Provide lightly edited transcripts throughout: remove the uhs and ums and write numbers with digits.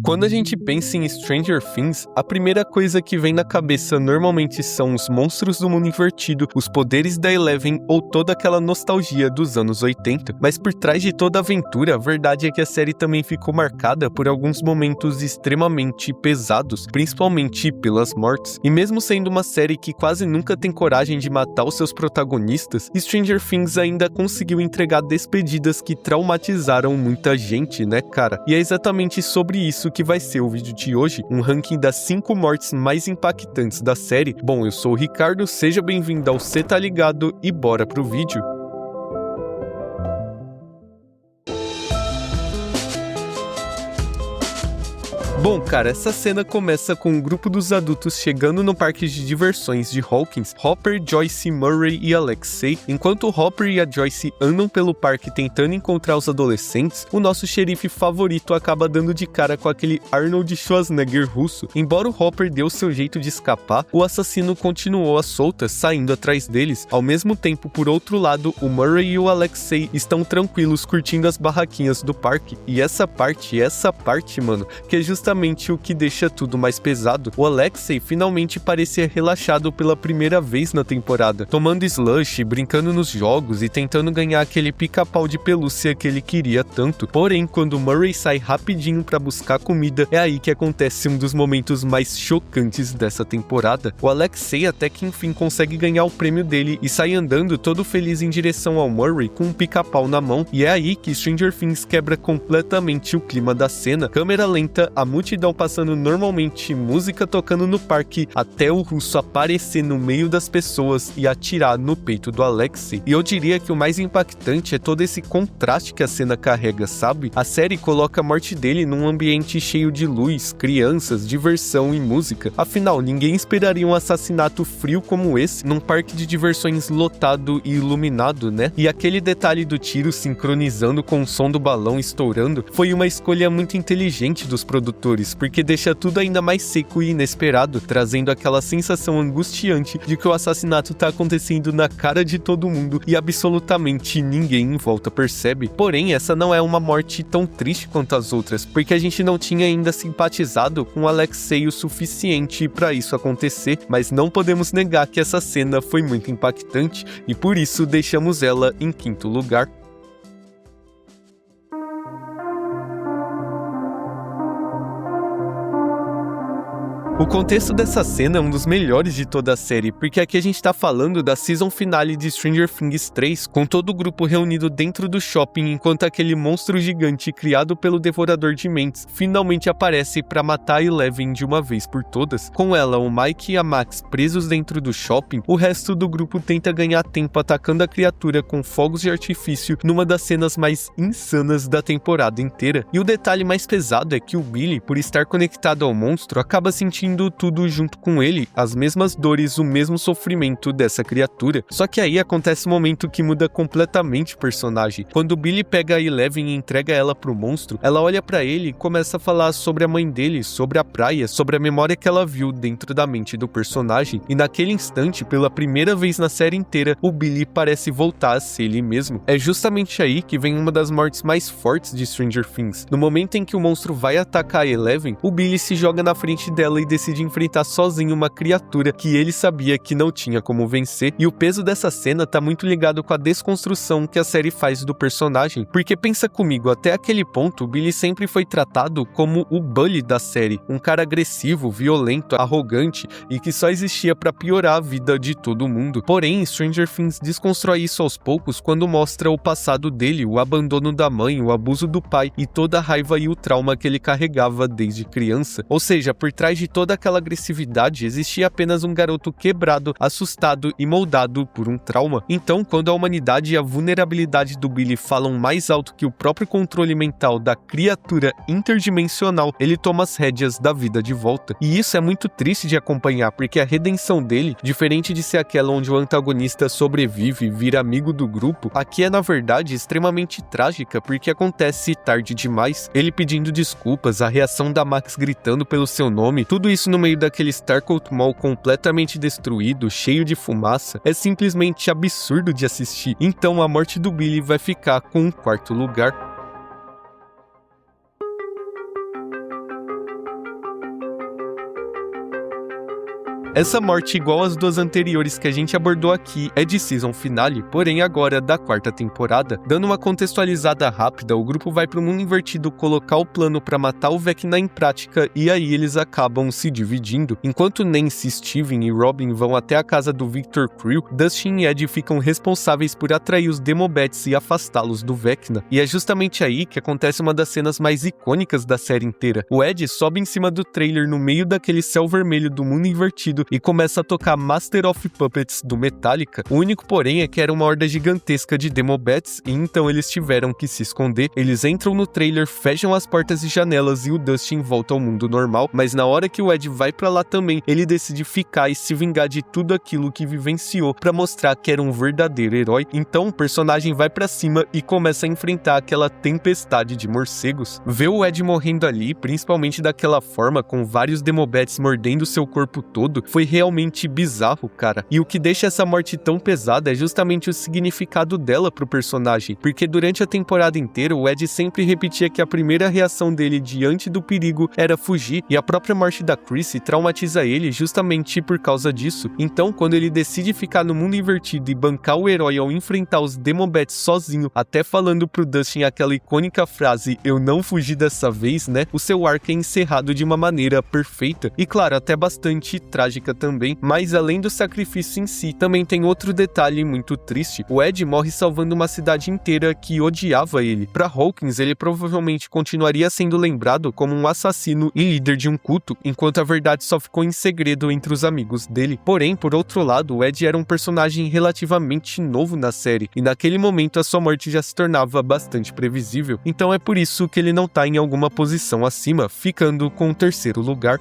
Quando a gente pensa em Stranger Things, a primeira coisa que vem na cabeça normalmente são os monstros do mundo invertido, os poderes da Eleven ou toda aquela nostalgia dos anos 80. Mas por trás de toda a aventura, a verdade é que a série também ficou marcada por alguns momentos extremamente pesados, principalmente pelas mortes. E mesmo sendo uma série que quase nunca tem coragem de matar os seus protagonistas, Stranger Things ainda conseguiu entregar despedidas que traumatizaram muita gente, né, cara? E é exatamente sobre isso que vai ser o vídeo de hoje, um ranking das 5 mortes mais impactantes da série. Bom, eu sou o Ricardo, seja bem-vindo ao Cê Tá Ligado e bora pro vídeo. Bom, cara, essa cena começa com um grupo dos adultos chegando no parque de diversões de Hawkins, Hopper, Joyce, Murray e Alexei. Enquanto Hopper e a Joyce andam pelo parque tentando encontrar os adolescentes, o nosso xerife favorito acaba dando de cara com aquele Arnold Schwarzenegger russo. Embora o Hopper dê o seu jeito de escapar, o assassino continuou à solta, saindo atrás deles. Ao mesmo tempo, por outro lado, o Murray e o Alexei estão tranquilos curtindo as barraquinhas do parque. E essa parte, mano, que é justamente o que deixa tudo mais pesado. O Alexei finalmente parecia relaxado pela primeira vez na temporada, tomando slush, brincando nos jogos e tentando ganhar aquele pica-pau de pelúcia que ele queria tanto. Porém, quando Murray sai rapidinho pra buscar comida, é aí que acontece um dos momentos mais chocantes dessa temporada. O Alexei até que enfim consegue ganhar o prêmio dele e sai andando todo feliz em direção ao Murray com um pica-pau na mão, e é aí que Stranger Things quebra completamente o clima da cena. Câmera lenta, a multidão passando normalmente, música tocando no parque, até o russo aparecer no meio das pessoas e atirar no peito do Alexei. E eu diria que o mais impactante é todo esse contraste que a cena carrega, sabe? A série coloca a morte dele num ambiente cheio de luz, crianças, diversão e música. Afinal, ninguém esperaria um assassinato frio como esse num parque de diversões lotado e iluminado, né? E aquele detalhe do tiro sincronizando com o som do balão estourando foi uma escolha muito inteligente dos produtores, porque deixa tudo ainda mais seco e inesperado, trazendo aquela sensação angustiante de que o assassinato tá acontecendo na cara de todo mundo e absolutamente ninguém em volta percebe. Porém, essa não é uma morte tão triste quanto as outras, porque a gente não tinha ainda simpatizado com o Alexei o suficiente para isso acontecer, mas não podemos negar que essa cena foi muito impactante e por isso deixamos ela em quinto lugar. O contexto dessa cena é um dos melhores de toda a série, porque aqui a gente tá falando da season finale de Stranger Things 3, com todo o grupo reunido dentro do shopping enquanto aquele monstro gigante criado pelo Devorador de Mentes finalmente aparece pra matar a Eleven de uma vez por todas. Com ela, o Mike e a Max presos dentro do shopping, o resto do grupo tenta ganhar tempo atacando a criatura com fogos de artifício numa das cenas mais insanas da temporada inteira. E o detalhe mais pesado é que o Billy, por estar conectado ao monstro, acaba sentindo tudo junto com ele, as mesmas dores, o mesmo sofrimento dessa criatura. Só que aí acontece um momento que muda completamente o personagem. Quando o Billy pega a Eleven e entrega ela pro monstro, ela olha pra ele e começa a falar sobre a mãe dele, sobre a praia, sobre a memória que ela viu dentro da mente do personagem. E naquele instante, pela primeira vez na série inteira, o Billy parece voltar a ser ele mesmo. É justamente aí que vem uma das mortes mais fortes de Stranger Things. No momento em que o monstro vai atacar a Eleven, o Billy se joga na frente dela e decide enfrentar sozinho uma criatura que ele sabia que não tinha como vencer, e o peso dessa cena tá muito ligado com a desconstrução que a série faz do personagem, porque pensa comigo, até aquele ponto o Billy sempre foi tratado como o bully da série, um cara agressivo, violento, arrogante e que só existia pra piorar a vida de todo mundo. Porém, Stranger Things desconstrói isso aos poucos quando mostra o passado dele, o abandono da mãe, o abuso do pai e toda a raiva e o trauma que ele carregava desde criança. Ou seja, por trás de toda aquela agressividade existia apenas um garoto quebrado, assustado e moldado por um trauma. Então, quando a humanidade e a vulnerabilidade do Billy falam mais alto que o próprio controle mental da criatura interdimensional, ele toma as rédeas da vida de volta. E isso é muito triste de acompanhar, porque a redenção dele, diferente de ser aquela onde o antagonista sobrevive e vira amigo do grupo, aqui é na verdade extremamente trágica, porque acontece tarde demais. Ele pedindo desculpas, a reação da Max gritando pelo seu nome, tudo isso no meio daquele Starcourt Mall completamente destruído, cheio de fumaça, é simplesmente absurdo de assistir. Então a morte do Billy vai ficar com um quarto lugar. Essa morte, igual às duas anteriores que a gente abordou aqui, é de season finale, porém agora da quarta temporada. Dando uma contextualizada rápida, o grupo vai pro mundo invertido colocar o plano pra matar o Vecna em prática e aí eles acabam se dividindo. Enquanto Nancy, Steven e Robin vão até a casa do Victor Creel, Dustin e Ed ficam responsáveis por atrair os Demobats e afastá-los do Vecna. E é justamente aí que acontece uma das cenas mais icônicas da série inteira. O Ed sobe em cima do trailer no meio daquele céu vermelho do mundo invertido e começa a tocar Master of Puppets do Metallica. O único porém é que era uma horda gigantesca de Demobats e então eles tiveram que se esconder. Eles entram no trailer, fecham as portas e janelas e o Dustin volta ao mundo normal, mas na hora que o Ed vai pra lá também, ele decide ficar e se vingar de tudo aquilo que vivenciou pra mostrar que era um verdadeiro herói. Então o personagem vai pra cima e começa a enfrentar aquela tempestade de morcegos. Ver o Ed morrendo ali, principalmente daquela forma, com vários Demobats mordendo seu corpo todo, foi realmente bizarro, cara. E o que deixa essa morte tão pesada é justamente o significado dela pro personagem, porque durante a temporada inteira o Ed sempre repetia que a primeira reação dele diante do perigo era fugir, e a própria morte da Chrissy traumatiza ele justamente por causa disso. Então, quando ele decide ficar no mundo invertido e bancar o herói ao enfrentar os Demobats sozinho, até falando pro Dustin aquela icônica frase "eu não fugi dessa vez", né? O seu arco é encerrado de uma maneira perfeita e, claro, até bastante trágica também. Mas além do sacrifício em si, também tem outro detalhe muito triste. O Ed morre salvando uma cidade inteira que odiava ele. Pra Hawkins, ele provavelmente continuaria sendo lembrado como um assassino e líder de um culto, enquanto a verdade só ficou em segredo entre os amigos dele. Porém, por outro lado, o Ed era um personagem relativamente novo na série, e naquele momento a sua morte já se tornava bastante previsível. Então é por isso que ele não tá em alguma posição acima, ficando com o terceiro lugar.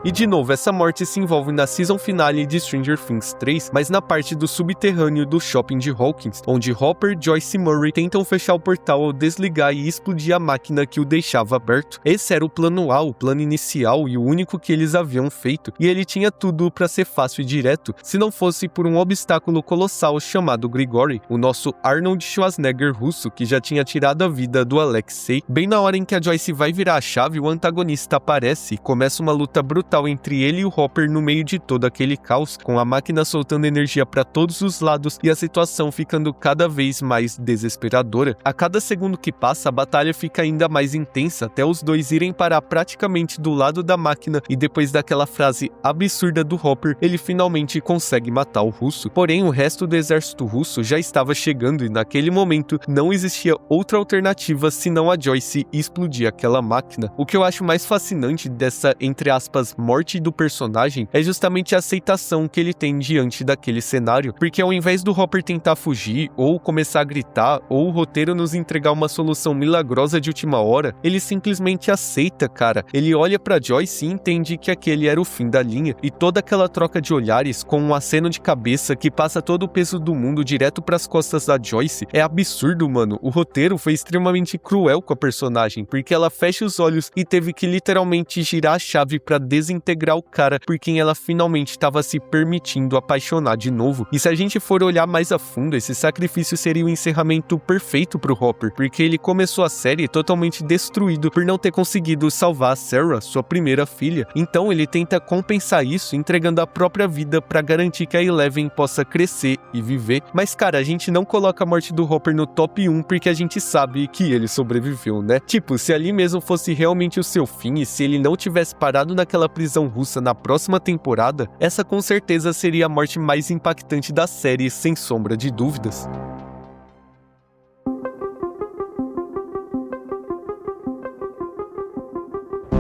E de novo, essa morte se envolve na season finale de Stranger Things 3, mas na parte do subterrâneo do shopping de Hawkins, onde Hopper, Joyce e Murray tentam fechar o portal ao desligar e explodir a máquina que o deixava aberto. Esse era o plano A, o plano inicial e o único que eles haviam feito, e ele tinha tudo para ser fácil e direto, se não fosse por um obstáculo colossal chamado Grigori, o nosso Arnold Schwarzenegger russo, que já tinha tirado a vida do Alexei. Bem na hora em que a Joyce vai virar a chave, o antagonista aparece e começa uma luta brutal entre ele e o Hopper no meio de todo aquele caos, com a máquina soltando energia para todos os lados e a situação ficando cada vez mais desesperadora. A cada segundo que passa, a batalha fica ainda mais intensa, até os dois irem parar praticamente do lado da máquina, e depois daquela frase absurda do Hopper, ele finalmente consegue matar o russo. Porém, o resto do exército russo já estava chegando e naquele momento não existia outra alternativa senão a Joyce explodir aquela máquina. O que eu acho mais fascinante dessa, entre aspas, morte do personagem é justamente a aceitação que ele tem diante daquele cenário, porque ao invés do Hopper tentar fugir ou começar a gritar ou o roteiro nos entregar uma solução milagrosa de última hora, ele simplesmente aceita, cara. Ele olha pra Joyce e entende que aquele era o fim da linha, e toda aquela troca de olhares com um aceno de cabeça que passa todo o peso do mundo direto pras costas da Joyce é absurdo, mano. O roteiro foi extremamente cruel com a personagem, porque ela fecha os olhos e teve que literalmente girar a chave pra desintegrar o cara por quem ela finalmente estava se permitindo apaixonar de novo. E se a gente for olhar mais a fundo, esse sacrifício seria o encerramento perfeito pro Hopper, porque ele começou a série totalmente destruído por não ter conseguido salvar a Sarah, sua primeira filha. Então ele tenta compensar isso entregando a própria vida pra garantir que a Eleven possa crescer e viver. Mas cara, a gente não coloca a morte do Hopper no top 1 porque a gente sabe que ele sobreviveu, né? Tipo, se ali mesmo fosse realmente o seu fim e se ele não tivesse parado naquela prisão russa na próxima temporada, essa com certeza seria a morte mais impactante da série, sem sombra de dúvidas.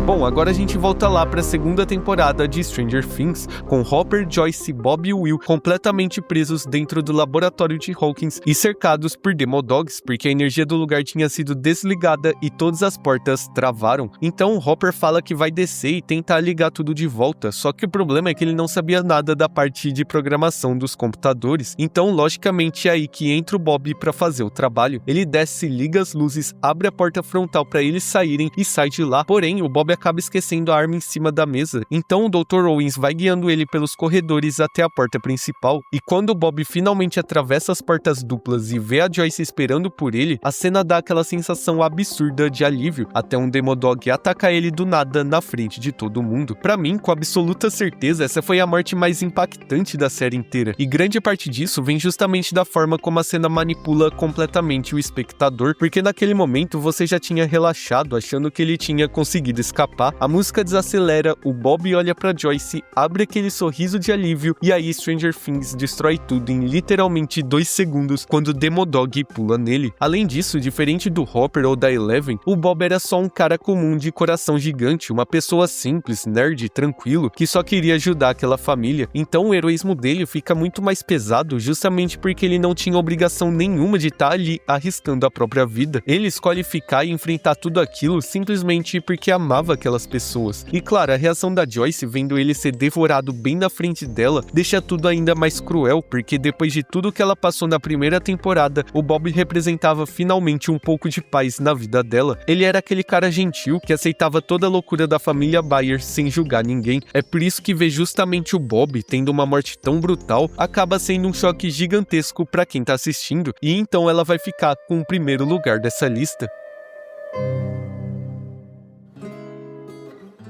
Bom, agora a gente volta lá para a segunda temporada de Stranger Things, com Hopper, Joyce, Bob e Will completamente presos dentro do laboratório de Hawkins e cercados por Demodogs, porque a energia do lugar tinha sido desligada e todas as portas travaram. Então Hopper fala que vai descer e tentar ligar tudo de volta, só que o problema é que ele não sabia nada da parte de programação dos computadores. Então, logicamente, é aí que entra o Bob para fazer o trabalho. Ele desce, liga as luzes, abre a porta frontal para eles saírem e sai de lá. Porém, o Bob acaba esquecendo a arma em cima da mesa. Então o Dr. Owens vai guiando ele pelos corredores até a porta principal, e quando o Bob finalmente atravessa as portas duplas e vê a Joyce esperando por ele, a cena dá aquela sensação absurda de alívio, até um Demodog ataca ele do nada na frente de todo mundo. Pra mim, com absoluta certeza, essa foi a morte mais impactante da série inteira, e grande parte disso vem justamente da forma como a cena manipula completamente o espectador, porque naquele momento você já tinha relaxado achando que ele tinha conseguido escapar, a música desacelera, o Bob olha pra Joyce, abre aquele sorriso de alívio, e aí Stranger Things destrói tudo em literalmente 2 segundos quando o Demodog pula nele. Além disso, diferente do Hopper ou da Eleven, o Bob era só um cara comum de coração gigante, uma pessoa simples, nerd, tranquilo, que só queria ajudar aquela família. Então o heroísmo dele fica muito mais pesado justamente porque ele não tinha obrigação nenhuma de estar ali arriscando a própria vida. Ele escolhe ficar e enfrentar tudo aquilo simplesmente porque amava aquelas pessoas. E claro, a reação da Joyce vendo ele ser devorado bem na frente dela deixa tudo ainda mais cruel, porque depois de tudo que ela passou na primeira temporada, o Bob representava finalmente um pouco de paz na vida dela. Ele era aquele cara gentil que aceitava toda a loucura da família Byers sem julgar ninguém. É por isso que ver justamente o Bob tendo uma morte tão brutal acaba sendo um choque gigantesco pra quem tá assistindo, e então ela vai ficar com o primeiro lugar dessa lista.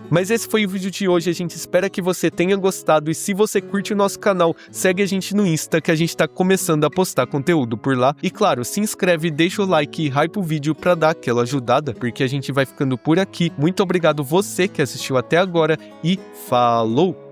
Mas esse foi o vídeo de hoje, a gente espera que você tenha gostado, e se você curte o nosso canal, segue a gente no Insta que a gente tá começando a postar conteúdo por lá. E claro, se inscreve, deixa o like e hype o vídeo pra dar aquela ajudada, porque a gente vai ficando por aqui. Muito obrigado você que assistiu até agora e falou!